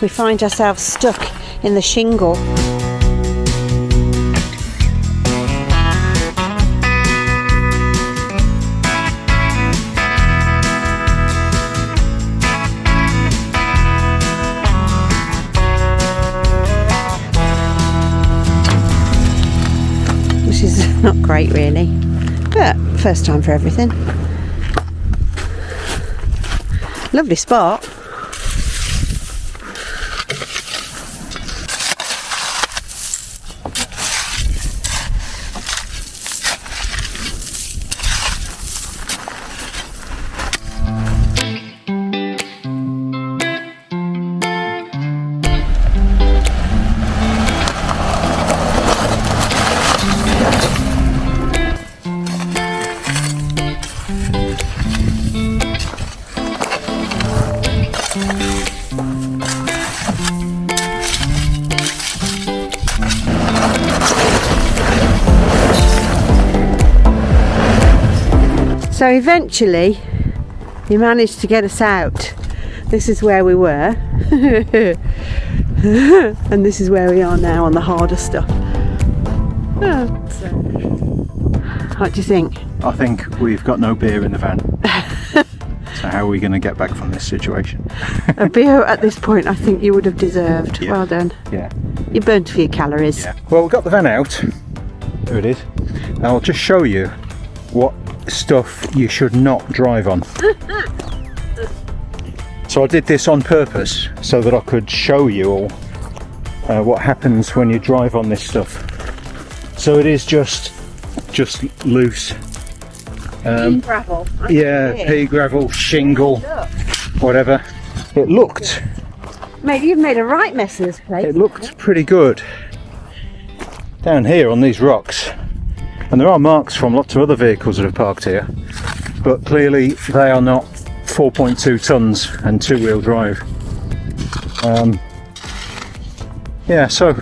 we find ourselves stuck in the shingle. Which is not great really, but first time for everything. Lovely spot. So eventually he managed to get us out. This is where we were and this is where we are now on the harder stuff. So, what do you think? I think we've got no beer in the van. So how are we going to get back from this situation? A beer at this point I think you would have deserved. Yeah. Well done. Yeah. You burnt a few calories. Yeah. Well, we've got the van out. There it is. And I'll just show you what stuff you should not drive on. So I did this on purpose so that I could show you all what happens when you drive on this stuff. So it is just loose Pea gravel. pea gravel, shingle, whatever. It looked Maybe you've made a right mess of this place. It looked pretty good down here on these rocks, and there are marks from lots of other vehicles that have parked here, but clearly they are not 4.2 tons and two-wheel drive. Yeah, so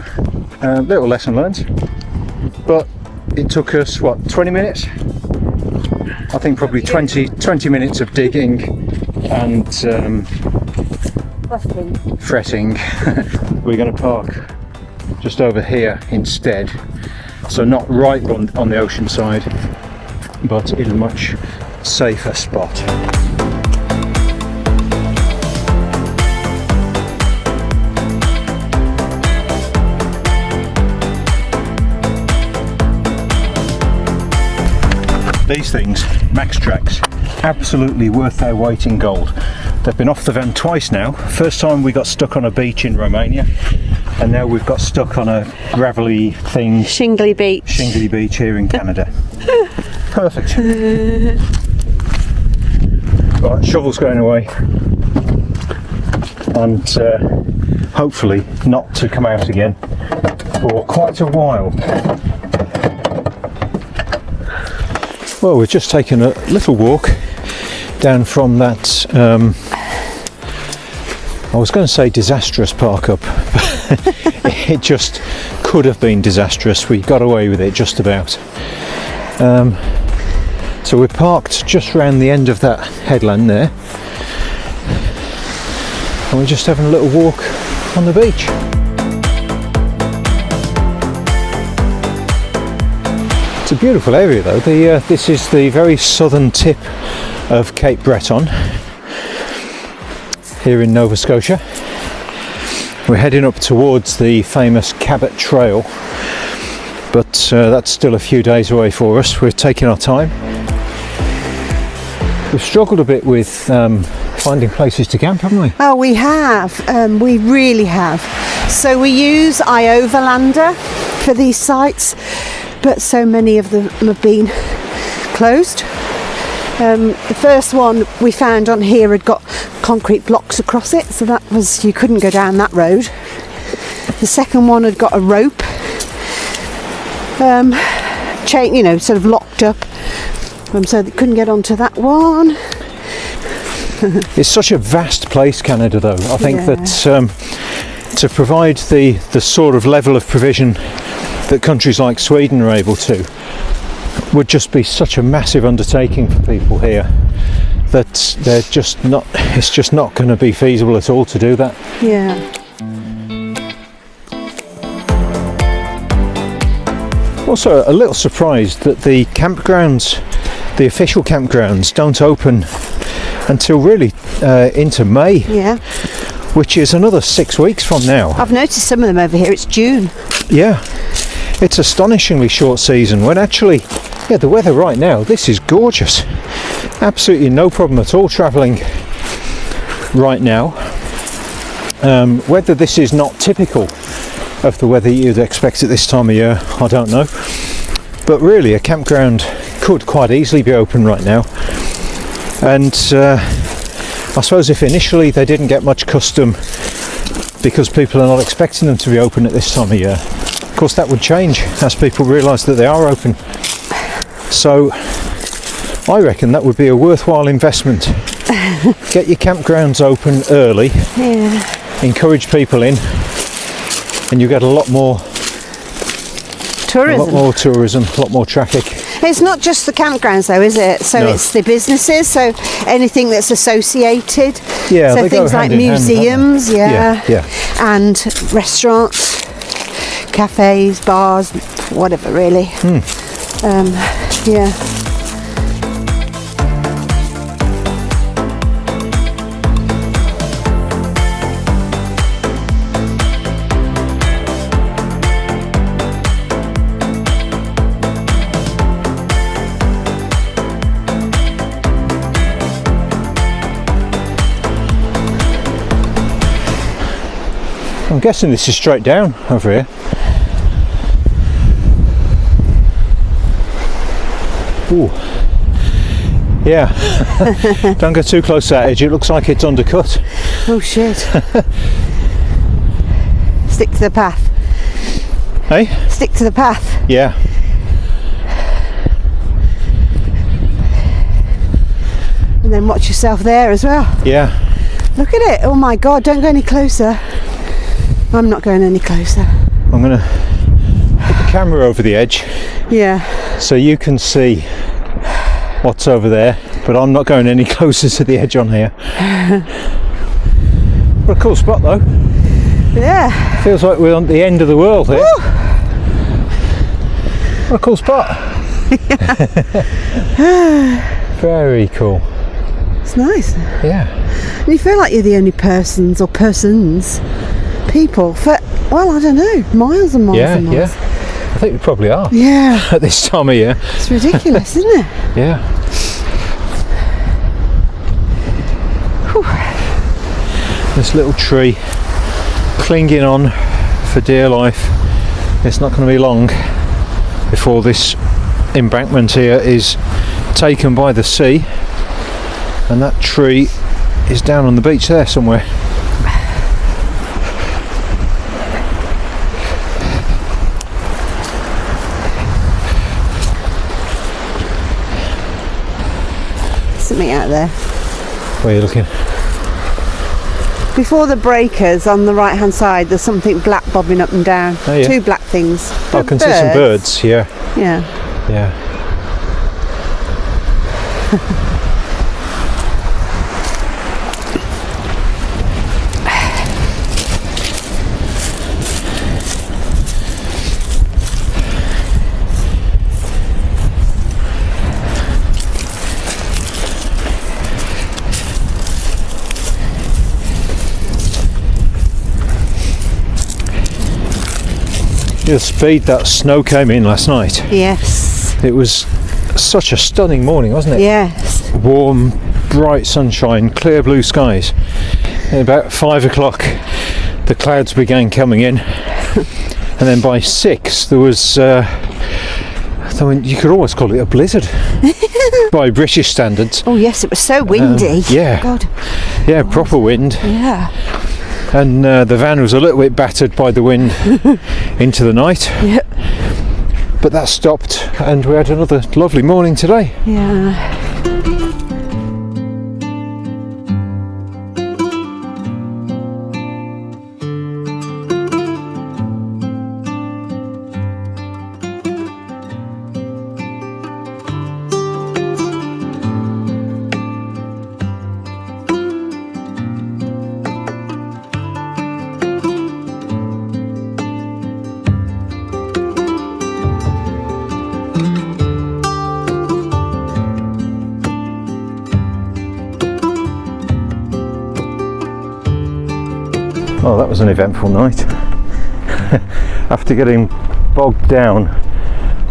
little lesson learned, but it took us what, 20 minutes? I think probably 20 minutes of digging and fretting. We're going to park just over here instead, so not right on the ocean side, but in a much safer spot. These things, Maxtrax, absolutely worth their weight in gold. They've been off the van twice now. First time we got stuck on a beach in Romania, and now we've got stuck on a gravelly thing, Shingly beach. Shingly beach here in Canada. Perfect. Right, shovel's going away, and hopefully not to come out again for quite a while. Well, we've just taken a little walk down from that, I was going to say disastrous park up, but it just could have been disastrous. We got away with it just about. So we're parked just round the end of that headland there, and we're just having a little walk on the beach. It's a beautiful area though. This is the very southern tip of Cape Breton here in Nova Scotia. We're heading up towards the famous Cabot Trail, but that's still a few days away for us. We're taking our time. We've struggled a bit with finding places to camp, haven't we? Oh, we have. We really have. So we use iOverlander for these sites, but so many of them have been closed. The first one we found on here had got concrete blocks across it, so that was, you couldn't go down that road. The second one had got a rope chain, you know, sort of locked up, so they couldn't get onto that one. It's such a vast place, Canada, though. I think that to provide the sort of level of provision that countries like Sweden are able to would just be such a massive undertaking for people here that they're just not, it's just not going to be feasible at all to do that. Yeah. Also, a little surprised that the campgrounds, the official campgrounds, don't open until really into May. Yeah. Which is another 6 weeks from now. I've noticed some of them over here, it's June. Yeah, it's astonishingly short season when actually, yeah, the weather right now, this is gorgeous. Absolutely no problem at all travelling right now. Whether this is not typical of the weather you'd expect at this time of year, I don't know. But really, a campground could quite easily be open right now. And I suppose if initially they didn't get much custom because people are not expecting them to be open at this time of year, of course that would change as people realise that they are open. So I reckon that would be a worthwhile investment. Get your campgrounds open early, encourage people in, and you get a lot more tourism, a lot more traffic. It's not just the campgrounds though, is it? So No. it's the businesses, so anything that's associated. Yeah, so they go things like hand in hand, don't they? museums, Yeah. and restaurants, cafes, bars, whatever really. Yeah. I'm guessing this is straight down over here. Ooh. Yeah. Don't get too close to that edge, it looks like it's undercut. Oh shit. Stick to the path. Hey? Stick to the path. Yeah. And then watch yourself there as well. Yeah. Look at it. Oh my god, don't go any closer. I'm not going any closer. I'm going to put the camera over the edge. Yeah. So you can see what's over there, but I'm not going any closer to the edge on here. What a cool spot though. Yeah. Feels like we're on the end of the world here. Woo! What a cool spot. Very cool. It's nice. Yeah. And you feel like you're the only people for, well, I don't know, miles and miles and miles. Yeah. I think we probably are. Yeah. At this time of year. It's ridiculous, isn't it? Yeah. Whew. This little tree clinging on for dear life. It's not going to be long before this embankment here is taken by the sea, and that tree is down on the beach there somewhere. Something out there. Where are you looking? Before the breakers on the right hand side, there's something black bobbing up and down. Oh, yeah. Two black things. I can see some birds. Yeah. Yeah. Yeah. The speed that snow came in last night. Yes. It was such a stunning morning, wasn't it? Yes. Warm, bright sunshine, clear blue skies. And about 5 o'clock the clouds began coming in, and then by 6 there was you could almost call it a blizzard by British standards. Oh yes, it was so windy. Yeah. God. Yeah, proper wind. Yeah. And the van was a little bit battered by the wind into the night. Yep. But that stopped, and we had another lovely morning today. Yeah. was an eventful night. After getting bogged down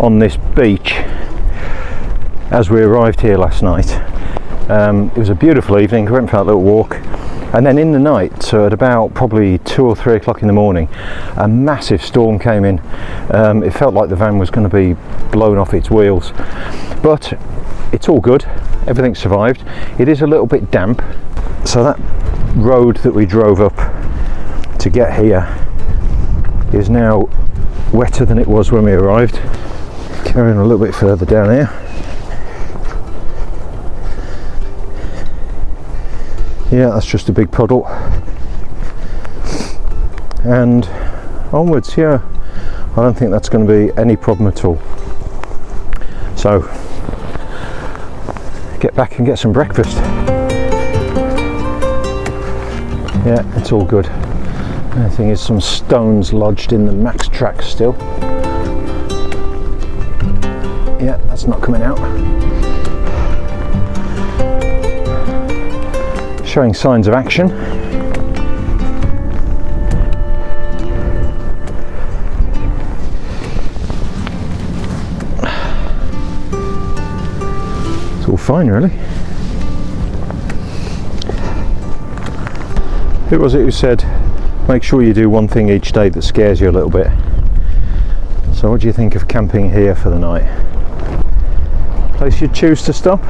on this beach as we arrived here last night, it was a beautiful evening. We went for that little walk, and then in the night, so at about probably 2 or 3 o'clock in the morning, a massive storm came in. It felt like the van was going to be blown off its wheels, but it's all good, everything survived. It is a little bit damp, so that road that we drove up to get here is now wetter than it was when we arrived. Carrying a little bit further down here. Yeah, that's just a big puddle. And onwards, yeah. I don't think that's going to be any problem at all. So, get back and get some breakfast. Yeah, it's all good. I think there's some stones lodged in the Maxtrax still. Yeah, that's not coming out. Showing signs of action. It's all fine, really. Who was it who said, make sure you do one thing each day that scares you a little bit? So what do you think of camping here for the night? Place you'd choose to stop?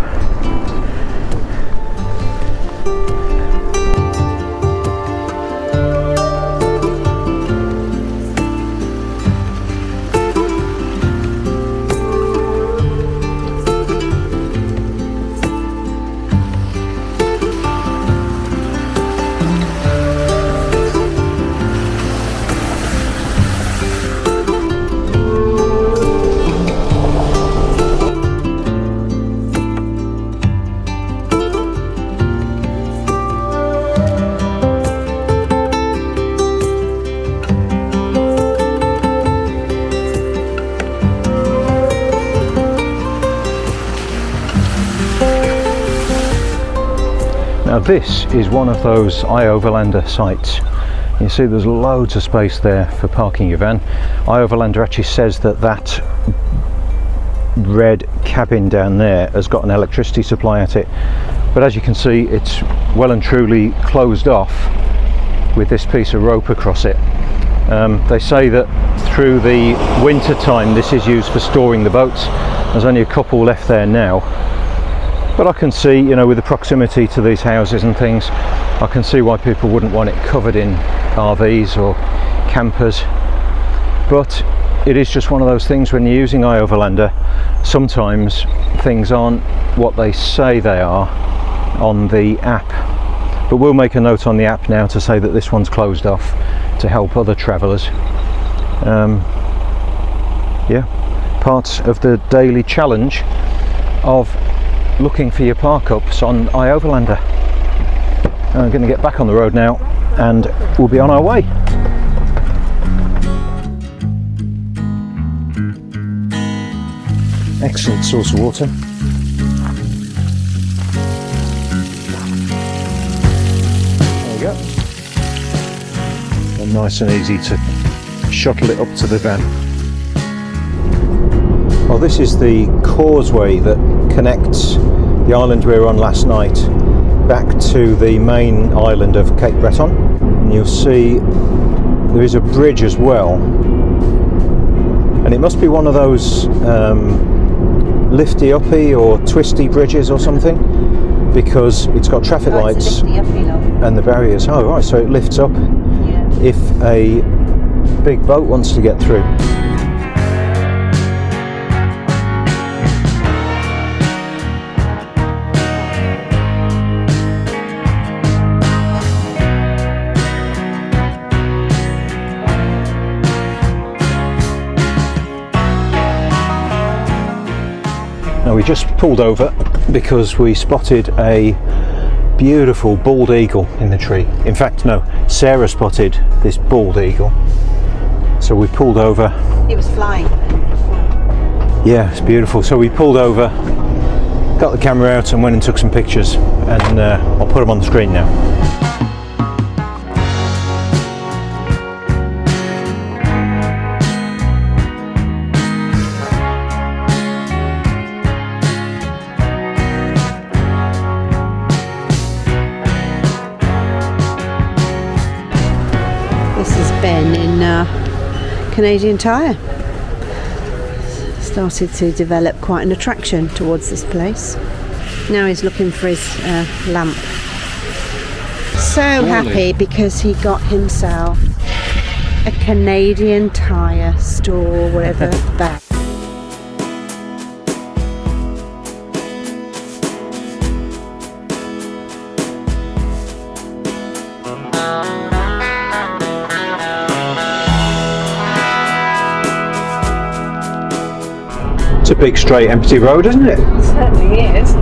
Now this is one of those iOverlander sites. You see there's loads of space there for parking your van. iOverlander actually says that that red cabin down there has got an electricity supply at it, but as you can see it's well and truly closed off with this piece of rope across it. They say that through the winter time this is used for storing the boats. There's only a couple left there now, but I can see, you know, with the proximity to these houses and things, I can see why people wouldn't want it covered in RVs or campers. But it is just one of those things when you're using iOverlander, sometimes things aren't what they say they are on the app. But we'll make a note on the app now to say that this one's closed off to help other travellers. Yeah, part of the daily challenge of looking for your park ups on iOverlander. I'm going to get back on the road now and we'll be on our way. Excellent source of water. There we go. And nice and easy to shuttle it up to the van. Well, this is the causeway that connects the island we were on last night back to the main island of Cape Breton, and you'll see there is a bridge as well, and it must be one of those lifty uppy or twisty bridges or something, because it's got traffic lights and the barriers. Oh right, so it lifts up if a big boat wants to get through. Now we just pulled over because we spotted a beautiful bald eagle in the tree. In fact, no, Sarah spotted this bald eagle. So we pulled over. It was flying. Yeah, it's beautiful. So we pulled over, got the camera out and went and took some pictures, and I'll put them on the screen now. Canadian Tire started to develop quite an attraction towards this place. Now he's looking for his lamp. So happy because he got himself a Canadian Tire store, whatever that. It's a big straight empty road, isn't it? It certainly is.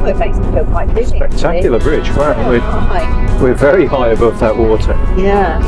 It makes me feel quite dizzy. Spectacular bridge. Wow, we're very high above that water. Yeah.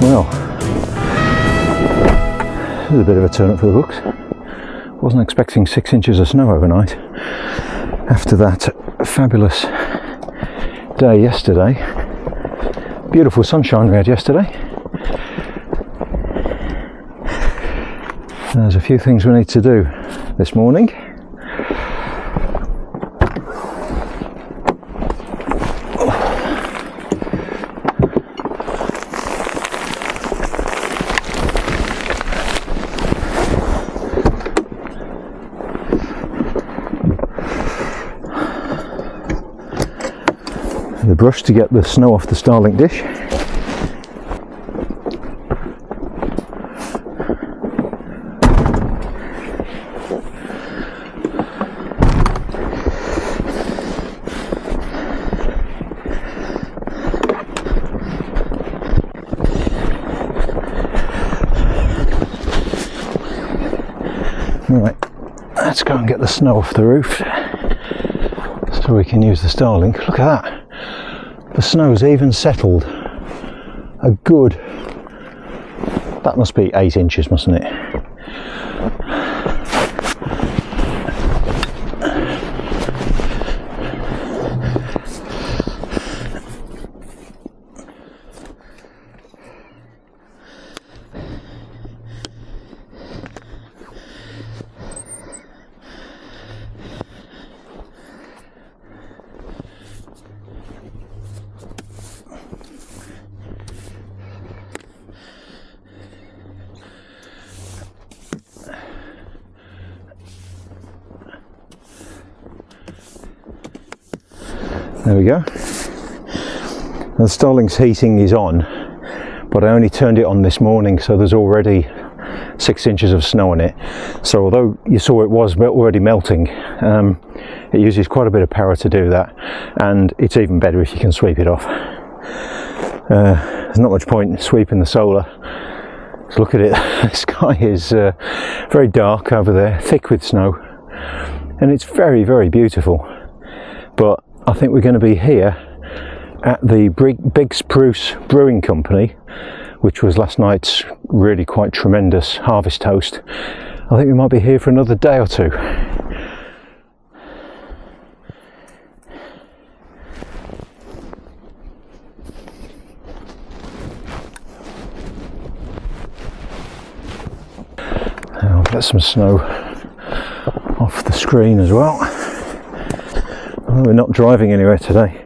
Well, this is a bit of a turn up for the books. Wasn't expecting 6 inches of snow overnight after that fabulous day yesterday. Beautiful sunshine we had yesterday. There's a few things we need to do this morning. The brush to get the snow off the Starlink dish. Right, let's go and get the snow off the roof so we can use the Starlink. Look at that. The snow's even settled a good, that must be 8 inches, mustn't it? There we go. Now the Starlink's heating is on, but I only turned it on this morning, so there's already 6 inches of snow on it. So although you saw it was already melting, it uses quite a bit of power to do that, and it's even better if you can sweep it off. There's not much point in sweeping the solar. So look at it, the sky is very dark over there, thick with snow, and it's very, very beautiful. But I think we're going to be here at the Big Spruce Brewing Company, which was last night's really quite tremendous harvest toast. I think we might be here for another day or two. I'll get some snow off the screen as well. We're not driving anywhere today,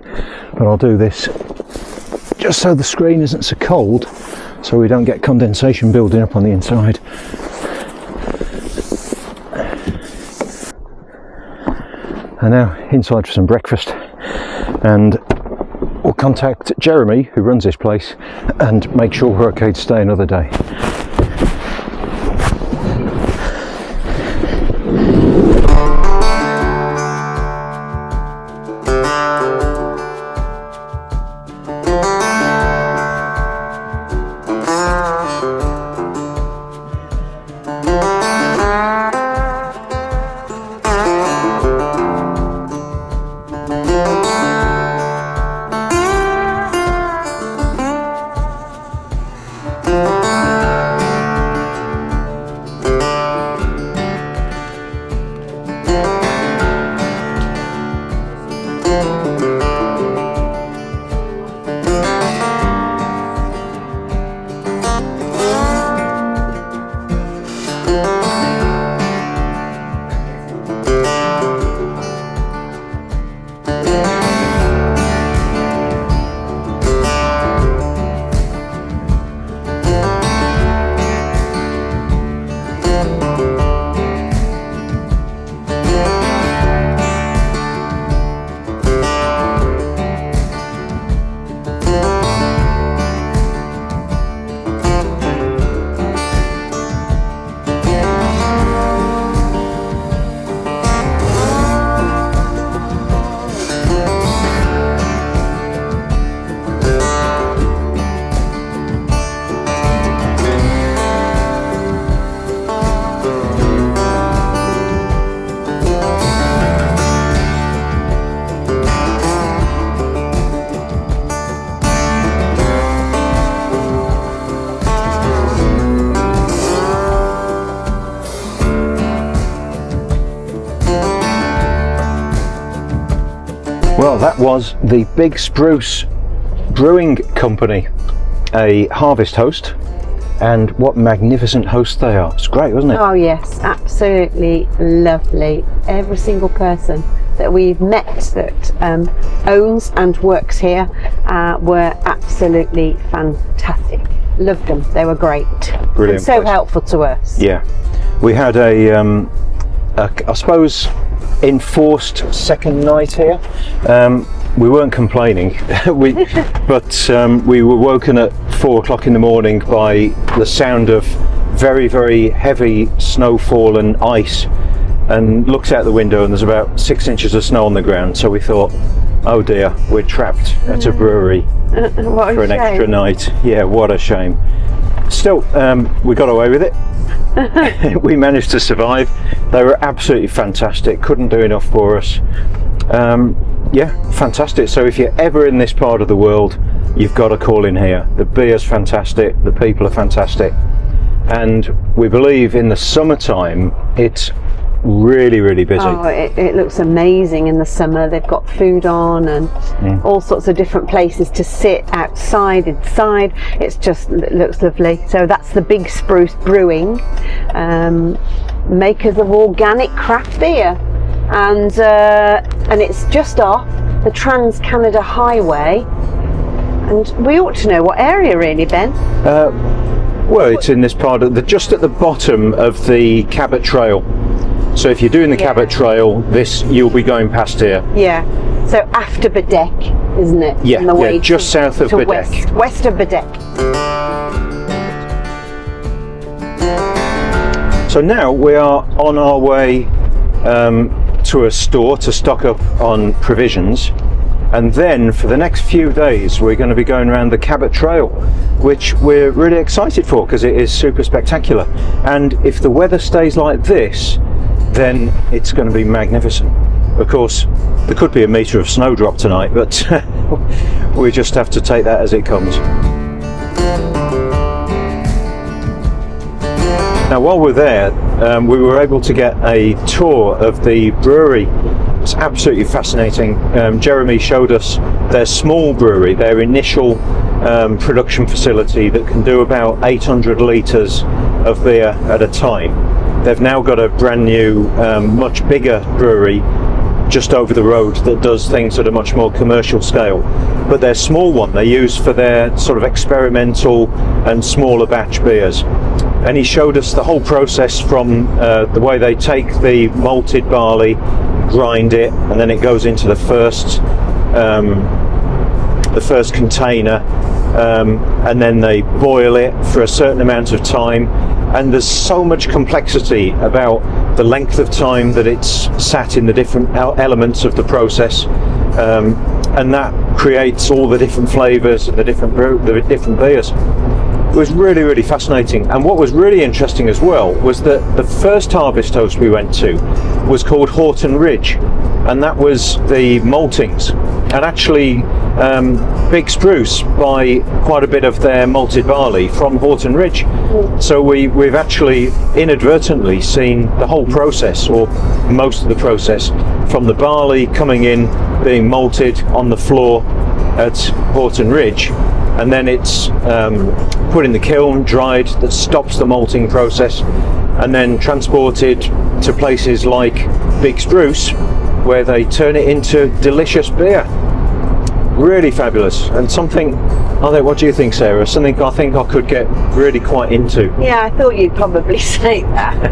but I'll do this just so the screen isn't so cold, so we don't get condensation building up on the inside. And now inside for some breakfast, and we'll contact Jeremy, who runs this place, and make sure we're okay to stay another day. Well, that was the Big Spruce Brewing Company, a harvest host, and what magnificent hosts they are. It's great, wasn't it? Oh yes, absolutely lovely. Every single person that we've met that owns and works here were absolutely fantastic. Loved them. They were great. Brilliant. And so place. helpful to us. Yeah, we had I suppose, enforced second night here. We weren't complaining, but we were woken at 4 o'clock in the morning by the sound of very, very heavy snowfall and ice, and looked out the window and there's about 6 inches of snow on the ground. So we thought, oh dear, we're trapped at a brewery for an extra night. Yeah, what a shame. Still, we got away with it. We managed to survive. They were absolutely fantastic, couldn't do enough for us. Yeah, fantastic. So if you're ever in this part of the world, you've got to call in here. The beer's fantastic, the people are fantastic, and we believe in the summertime it's really, really busy. Oh, it looks amazing in the summer. They've got food on and all sorts of different places to sit, outside, inside. It looks lovely. So that's the Big Spruce Brewing, makers of organic craft beer, and it's just off the Trans-Canada Highway. And we ought to know what area, really, Ben. Well, it's in this part of just at the bottom of the Cabot Trail. So if you're doing the Cabot Trail, you'll be going past here. Yeah. So after Bedeck, isn't it? Yeah. On the way just south of Bedeck. West of Bedeck. So now we are on our way to a store to stock up on provisions, and then for the next few days we're going to be going around the Cabot Trail, which we're really excited for because it is super spectacular. And if the weather stays like this, then it's going to be magnificent. Of course, there could be a metre of snowdrop tonight, but we just have to take that as it comes. Now, while we're there, we were able to get a tour of the brewery. It's absolutely fascinating. Jeremy showed us their small brewery, their initial production facility that can do about 800 litres of beer at a time. They've now got a brand new, much bigger brewery just over the road that does things at a much more commercial scale, but their small one they use for their sort of experimental and smaller batch beers. And he showed us the whole process from the way they take the malted barley, grind it, and then it goes into the first container, and then they boil it for a certain amount of time. And there's so much complexity about the length of time that it's sat in the different elements of the process, and that creates all the different flavours and the different beers. It was really, really fascinating. And what was really interesting as well was that the first harvest host we went to was called Horton Ridge, and that was the maltings. And actually Big Spruce buy quite a bit of their malted barley from Horton Ridge. So we've actually inadvertently seen the whole process, or most of the process, from the barley coming in, being malted on the floor at Horton Ridge, and then it's put in the kiln, dried, that stops the malting process, and then transported to places like Big Spruce, where they turn it into delicious beer. Really fabulous, and something, I think, what do you think, Sarah? Something I think I could get really quite into. Yeah, I thought you'd probably say that.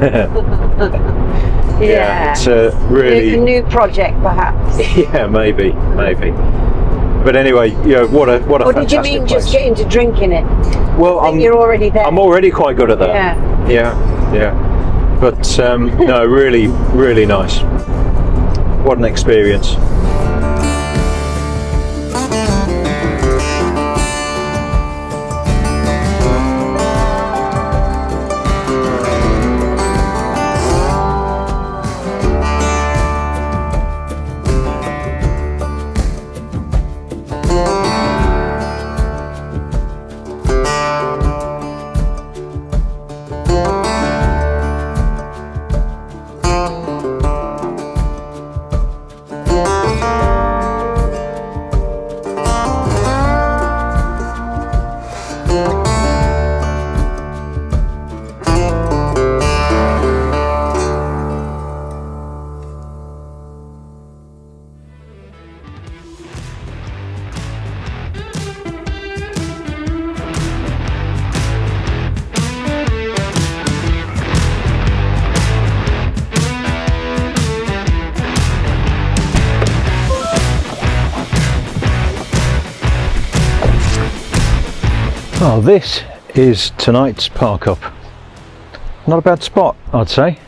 Yeah, it's a really... a new project, perhaps. Yeah, maybe. But anyway, what a Or fantastic did you mean place. just get into drinking it? Well, you're already there. I'm already quite good at that. Yeah. But no, really, really nice. What an experience. Well, this is tonight's park up. Not a bad spot, I'd say.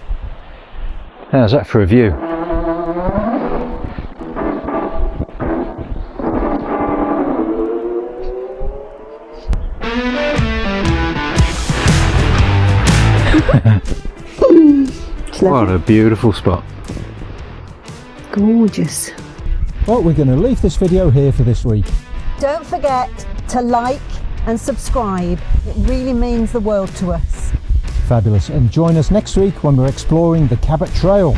How's that for a view? What a beautiful spot. Gorgeous. Well, we're going to leave this video here for this week. Don't forget to like and subscribe. It really means the world to us. Fabulous. And join us next week when we're exploring the Cabot Trail.